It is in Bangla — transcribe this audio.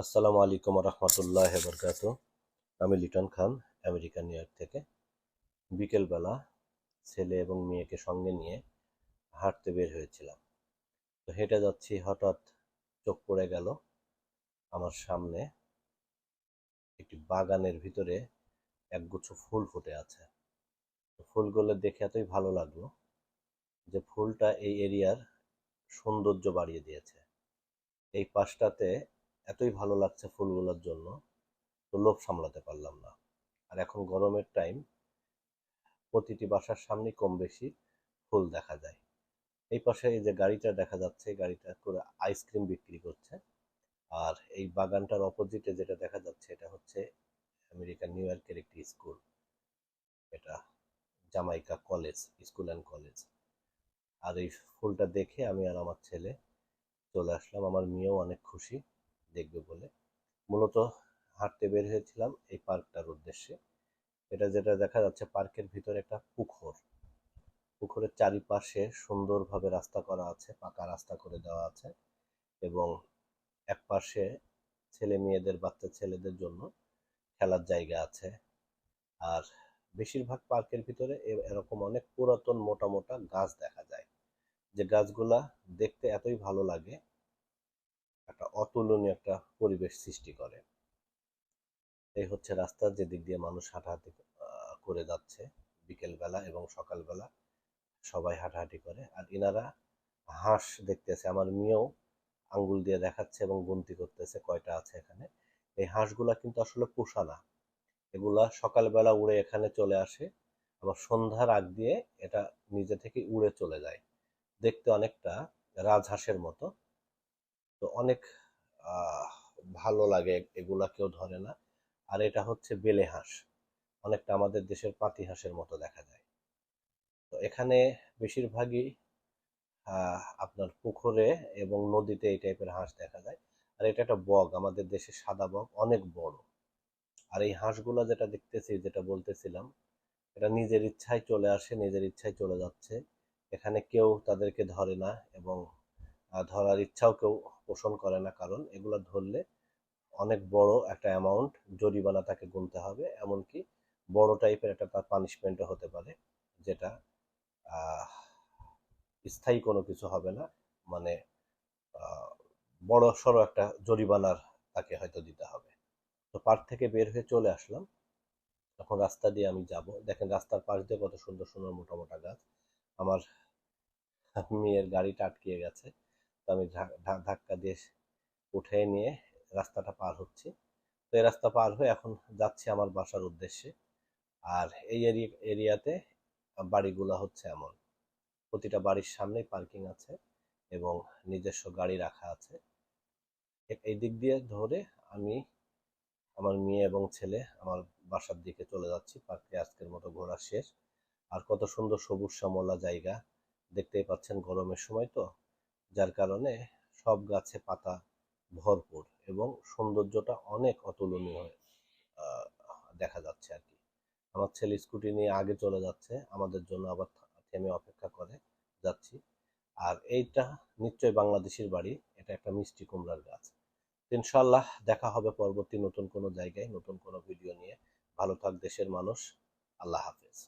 আসসালামু আলাইকুম রহমতুল্লাহ বরকাত। আমি লিটন খান, আমেরিকা নিউ ইয়র্ক থেকে। বিকেলবেলা ছেলে এবং মেয়েকে সঙ্গে নিয়ে হাঁটতে বের হয়েছিলাম। তো হেঁটে যাচ্ছি, হঠাৎ চোখ পড়ে গেল আমার সামনে একটি বাগানের ভিতরে একগুচ্ছ ফুল ফুটে আছে। তো ফুলগুলো দেখে এতই ভালো লাগলো যে ফুলটা এই এরিয়ার সৌন্দর্য বাড়িয়ে দিয়েছে। এই পাশটাতে এতই ভালো লাগছে ফুলগুলোর জন্য, তো লোভ সামলাতে পারলাম না। আর এখন গরমের টাইম, প্রতিটি বাসার সামনে কম বেশি ফুল দেখা যায়। এই পাশে এই যে গাড়িটা দেখা যাচ্ছে, গাড়িটা করে আইসক্রিম বিক্রি করছে। আর এই বাগানটার অপোজিটে যেটা দেখা যাচ্ছে, এটা হচ্ছে আমেরিকান নিউ ইয়র্কের একটি স্কুল। এটা Jamaica college, school and college. আর এই ফুলটা দেখে আমি আর আমার ছেলে চলে আসলাম। আমার মেয়েও অনেক খুশি দেখবে বলে। মূলত হাঁটতে বের হয়েছিলাম এই পার্কটার উদ্দেশ্যে। এটা যেটা দেখা যাচ্ছে, পার্কের ভিতরে একটা পুকুর। পুকুরের চারিপাশে সুন্দরভাবে রাস্তা করা আছে, পাকা রাস্তা করে দেওয়া আছে। এবং এক পাশে ছেলে মেয়েদের, বাচ্চা ছেলেদের জন্য খেলার জায়গা আছে। আর বেশিরভাগ পার্কের ভিতরে এরকম অনেক পুরাতন মোটা মোটা গাছ দেখা যায়, যে গাছগুলা দেখতে এতই ভালো লাগে, একটা অতুলনীয় একটা পরিবেশ সৃষ্টি করে। এই হচ্ছে রাস্তা যে দিক দিয়ে মানুষ হাঁটাহাঁটি করে যাচ্ছে বিকেলবেলা এবং সকালবেলা। সবাই হাঁটাহাঁটি করে। আর ইনারা হাঁস দেখতেছে, আমার মেয়েও আঙ্গুল দিয়ে দেখাচ্ছে এবং গুনতি করতেছে কয়টা আছে এখানে। এই হাঁসগুলা কিন্তু আসলে পোষা না, এগুলা সকালবেলা উড়ে এখানে চলে আসে, আবার সন্ধ্যার আগ দিয়ে এটা নিজে থেকে উড়ে চলে যায়। দেখতে অনেকটা রাজহাঁসের মতো। তো অনেক আহ ভালো লাগে, এগুলা কেউ ধরে না। আর এটা হচ্ছে বেলে হাঁস, অনেকটা আমাদের দেশের পাতি হাঁসের মতো দেখা যায়। তো এখানে বেশিরভাগই আপনার পুকুরে এবং নদীতে এই টাইপের হাঁস দেখা যায়। আর এটা একটা বগ, আমাদের দেশে সাদা বগ, অনেক বড়। আর এই হাঁসগুলা যেটা দেখতেছি, যেটা বলতেছিলাম, এটা নিজের ইচ্ছায় চলে আসে, নিজের ইচ্ছায় চলে যাচ্ছে। এখানে কেউ তাদেরকে ধরে না, এবং ধরার ইচ্ছাও কেউ পোষণ করে না, কারণ এগুলা ধরলে অনেক বড় একটা অ্যামাউন্ট জরিমানা তাকে গুনতে হবে। এমনকি বড় টাইপের একটা তার পানিশমেন্টও হতে পারে, যেটা আহ স্থায়ী কোনো কিছু হবে না। মানে আহ, বড় সড়ো একটা জরিমানার তাকে হয়তো দিতে হবে। তো পার্ক থেকে বের হয়ে চলে আসলাম। এখন রাস্তা দিয়ে আমি যাব, দেখেন রাস্তার পাশ দিয়ে কত সুন্দর সুন্দর মোটা মোটা গাছ। আমার মেয়ের গাড়িটা আটকিয়ে গেছে, তো আমি ধাক্কা দিয়ে উঠে নিয়ে রাস্তাটা পার হচ্ছি। তো এই রাস্তা পার হয়ে এখন যাচ্ছি আমার বাসার উদ্দেশ্যে। আর এই এরিয়াতে বাড়িগুলো হচ্ছে এমন, প্রতিটা বাড়ির সামনে পার্কিং আছে এবং নিজস্ব গাড়ি রাখা আছে। এই দিক দিয়ে ধরে আমি, আমার মেয়ে এবং ছেলে আমার বাসার দিকে চলে যাচ্ছি। পার্কে আজকের মতো ঘোরা শেষ। আর কত সুন্দর সবুজ শ্যামলা জায়গা, দেখতেই পাচ্ছেন গরমের সময় তো, যার কারণে সব গাছে পাতা ভরপুর এবং সৌন্দর্যটা অনেক অতুলনীয় আহ, দেখা যাচ্ছে আর কি। আমার ছেলে স্কুটি নিয়ে আগে চলে যাচ্ছে, আমাদের জন্য আবার থেমে অপেক্ষা করে যাচ্ছি। আর এইটা নিশ্চয়ই বাংলাদেশের বাড়ি, এটা একটা মিষ্টি কুমড়ার গাছ। ইনশাল্লাহ দেখা হবে পরবর্তী নতুন কোনো জায়গায়, নতুন কোনো ভিডিও নিয়ে। ভালো থাক দেশের মানুষ। আল্লাহ হাফেজ।